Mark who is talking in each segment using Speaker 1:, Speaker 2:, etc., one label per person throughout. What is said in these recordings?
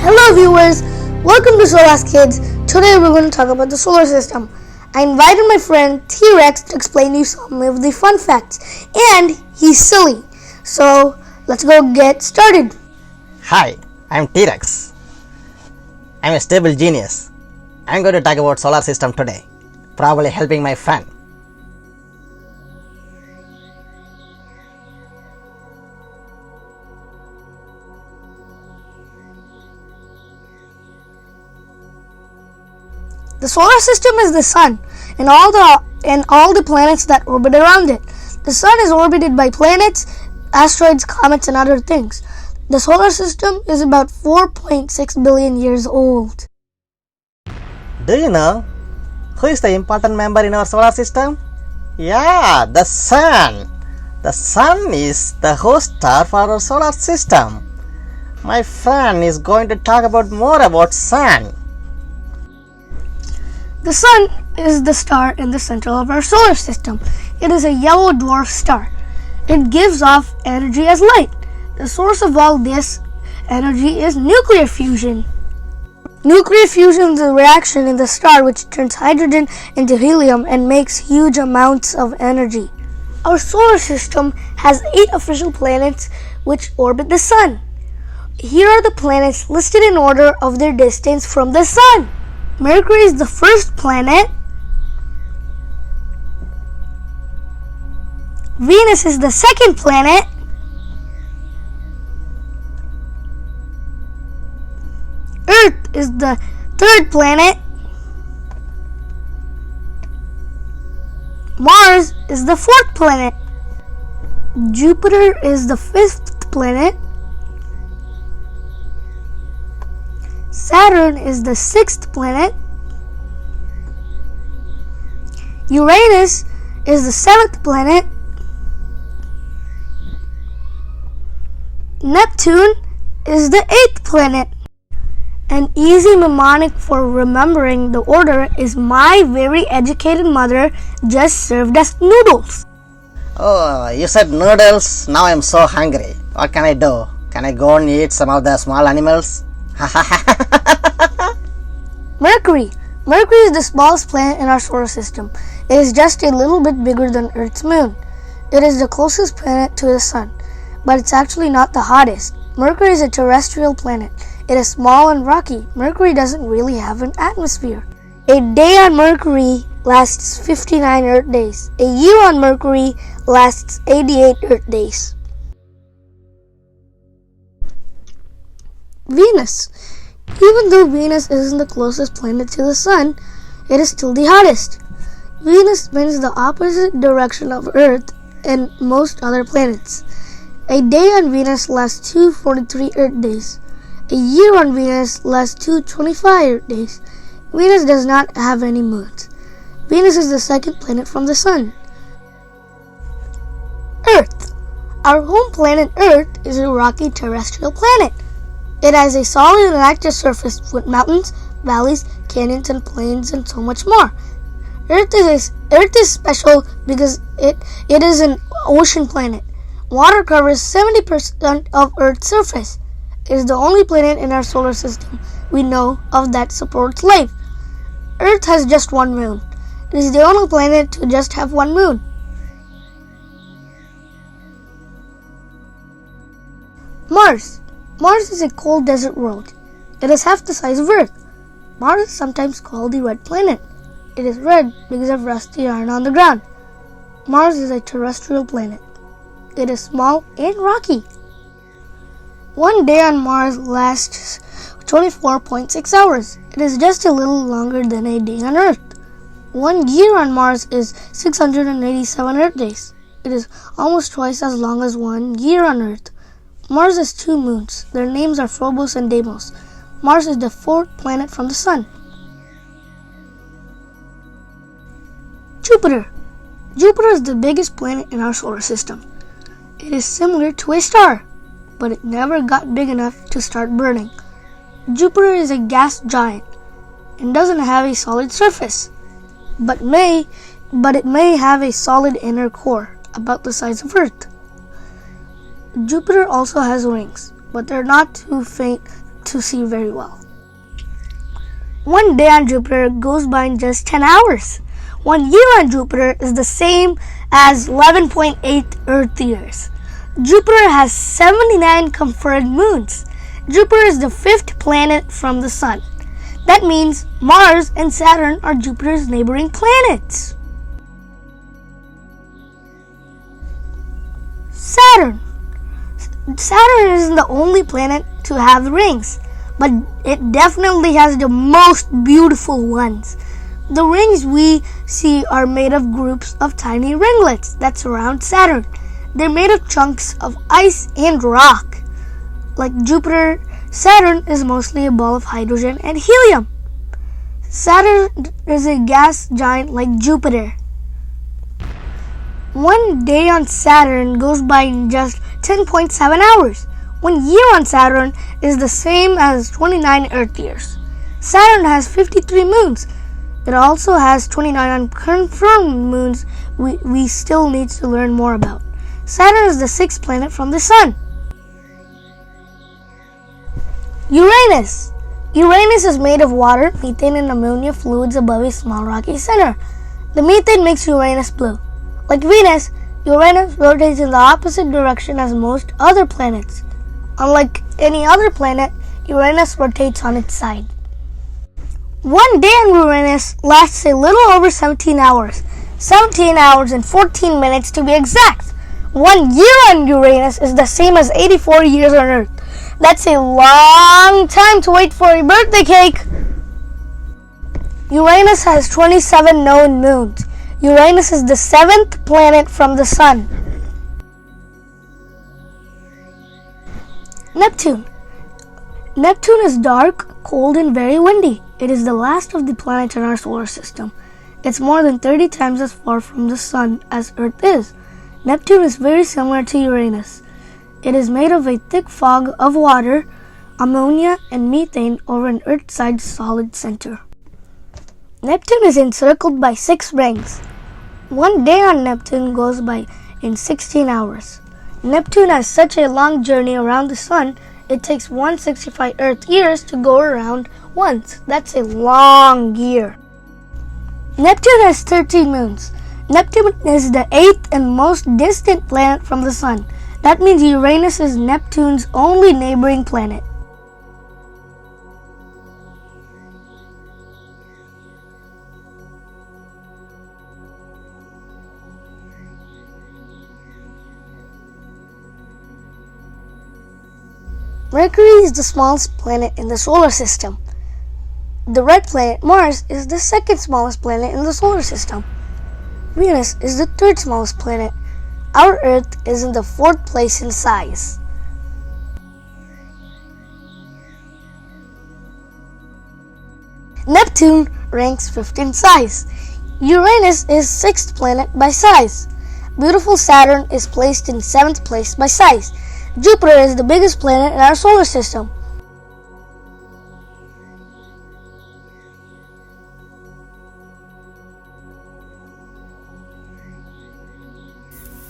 Speaker 1: Hello viewers, welcome to Solar's Kids. Today we're going to talk about the solar system. I invited my friend T-Rex to explain you some of the fun facts, and he's silly. So let's go get started.
Speaker 2: Hi, I'm T-Rex. I'm a stable genius. I'm going to talk about solar system today, probably helping my friend.
Speaker 1: The solar system is the sun and all the planets that orbit around it. The sun is orbited by planets, asteroids, comets, and other things. The solar system is about 4.6 billion years old.
Speaker 2: Do you know who is the important member in our solar system? Yeah, the sun. The sun is the host star for our solar system. My friend is going to talk about more about sun.
Speaker 1: The sun is the star in the center of our solar system. It is a yellow dwarf star. It gives off energy as light. The source of all this energy is nuclear fusion. Nuclear fusion is a reaction in the star which turns hydrogen into helium and makes huge amounts of energy. Our solar system has 8 official planets which orbit the sun. Here are the planets listed in order of their distance from the sun. Mercury is the first planet. Venus is the second planet. Earth is the third planet. Mars is the fourth planet. Jupiter is the fifth planet. Saturn is the sixth planet. Uranus is the seventh planet. Neptune is the eighth planet. An easy mnemonic for remembering the order is my very educated mother just served us noodles.
Speaker 2: Oh, you said noodles. Now I'm so hungry. What can I do? Can I go and eat some of the small animals?
Speaker 1: Mercury. Mercury is the smallest planet in our solar system. It is just a little bit bigger than Earth's moon. It is the closest planet to the sun, but it's actually not the hottest. Mercury is a terrestrial planet. It is small and rocky. Mercury doesn't really have an atmosphere. A day on Mercury lasts 59 Earth days. A year on Mercury lasts 88 Earth days. Venus. Even though Venus isn't the closest planet to the sun, it is still the hottest. Venus spins the opposite direction of Earth and most other planets. A day on Venus lasts 243 Earth days. A year on Venus lasts 225 Earth days. Venus does not have any moons. Venus is the second planet from the sun. Earth. Our home planet Earth is a rocky terrestrial planet. It has a solid and active surface with mountains, valleys, canyons, and plains, and so much more. Earth is special because it is an ocean planet. Water covers 70% of Earth's surface. It is the only planet in our solar system we know of that supports life. Earth has just one moon. It is the only planet to just have one moon. Mars. Mars is a cold desert world. It is half the size of Earth. Mars is sometimes called the red planet. It is red because of rusty iron on the ground. Mars is a terrestrial planet. It is small and rocky. One day on Mars lasts 24.6 hours. It is just a little longer than a day on Earth. 1 year on Mars is 687 Earth days. It is almost twice as long as 1 year on Earth. Mars has 2 moons. Their names are Phobos and Deimos. Mars is the 4th planet from the sun. Jupiter. Jupiter is the biggest planet in our solar system. It is similar to a star, but it never got big enough to start burning. Jupiter is a gas giant and doesn't have a solid surface, but it may have a solid inner core about the size of Earth. Jupiter also has rings, but they're not too faint to see very well. One day on Jupiter goes by in just 10 hours. 1 year on Jupiter is the same as 11.8 Earth years. Jupiter has 79 confirmed moons. Jupiter is the fifth planet from the Sun. That means Mars and Saturn are Jupiter's neighboring planets. Saturn. Saturn isn't the only planet to have rings, but it definitely has the most beautiful ones. The rings we see are made of groups of tiny ringlets that surround Saturn. They're made of chunks of ice and rock. Like Jupiter, Saturn is mostly a ball of hydrogen and helium. Saturn is a gas giant like Jupiter. 1 day on Saturn goes by in just 10.7 hours. 1 year on Saturn is the same as 29 Earth years. Saturn has 53 moons. It also has 29 unconfirmed moons we still need to learn more about. Saturn is the sixth planet from the Sun. Uranus. Uranus is made of water, methane, and ammonia fluids above a small rocky center. The methane makes Uranus blue. Like Venus, Uranus rotates in the opposite direction as most other planets. Unlike any other planet, Uranus rotates on its side. 1 day on Uranus lasts a little over 17 hours. 17 hours and 14 minutes to be exact. 1 year on Uranus is the same as 84 years on Earth. That's a long time to wait for a birthday cake. Uranus has 27 known moons. Uranus is the seventh planet from the Sun. Neptune. Neptune is dark, cold, and very windy. It is the last of the planets in our solar system. It's more than 30 times as far from the Sun as Earth is. Neptune is very similar to Uranus. It is made of a thick fog of water, ammonia, and methane over an Earth-sized solid center. Neptune is encircled by 6 rings. 1 day on Neptune goes by in 16 hours. Neptune has such a long journey around the Sun, it takes 165 Earth years to go around once. That's a long year. Neptune has 13 moons. Neptune is the 8th and most distant planet from the Sun. That means Uranus is Neptune's only neighboring planet. Mercury is the smallest planet in the solar system. The red planet Mars is the second smallest planet in the solar system. Venus is the third smallest planet. Our Earth is in the 4th place in size. Neptune ranks 5th in size. Uranus is 6th planet by size. Beautiful Saturn is placed in 7th place by size. Jupiter is the biggest planet in our solar system.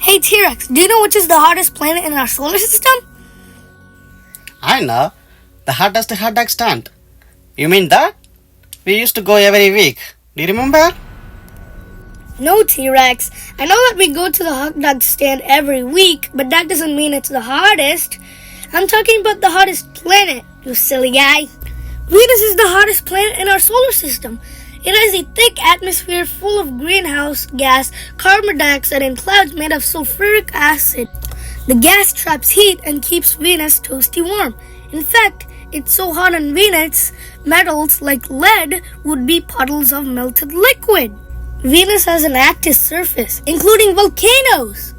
Speaker 1: Hey T-Rex, do you know which is the hottest planet in our solar system?
Speaker 2: I know. The hottest hot dog stand. You mean that? We used to go every week. Do you remember?
Speaker 1: No, T-Rex. I know that we go to the hot dog stand every week, but that doesn't mean it's the hottest. I'm talking about the hottest planet, you silly guy. Venus is the hottest planet in our solar system. It has a thick atmosphere full of greenhouse gas, carbon dioxide, and clouds made of sulfuric acid. The gas traps heat and keeps Venus toasty warm. In fact, it's so hot on Venus, metals like lead would be puddles of melted liquid. Venus has an active surface, including volcanoes.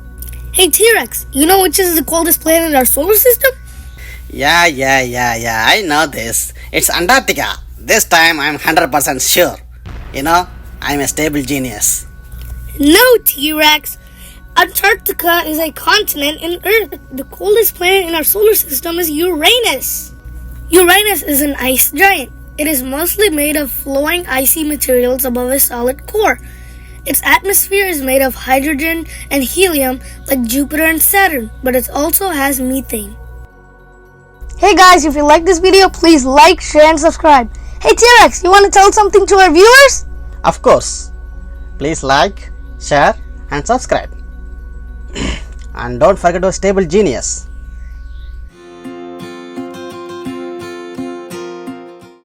Speaker 1: Hey T-Rex, you know which is the coldest planet in our solar system?
Speaker 2: Yeah, I know this. It's Antarctica. This time I'm 100% sure. You know, I'm a stable genius.
Speaker 1: No, T-Rex. Antarctica is a continent in Earth. The coldest planet in our solar system is Uranus. Uranus is an ice giant. It is mostly made of flowing icy materials above a solid core. Its atmosphere is made of hydrogen and helium like Jupiter and Saturn, but it also has methane. Hey guys, if you like this video, please like, share and subscribe. Hey T-Rex, you want to tell something to our viewers?
Speaker 2: Of course. Please like, share and subscribe. And don't forget our stable genius.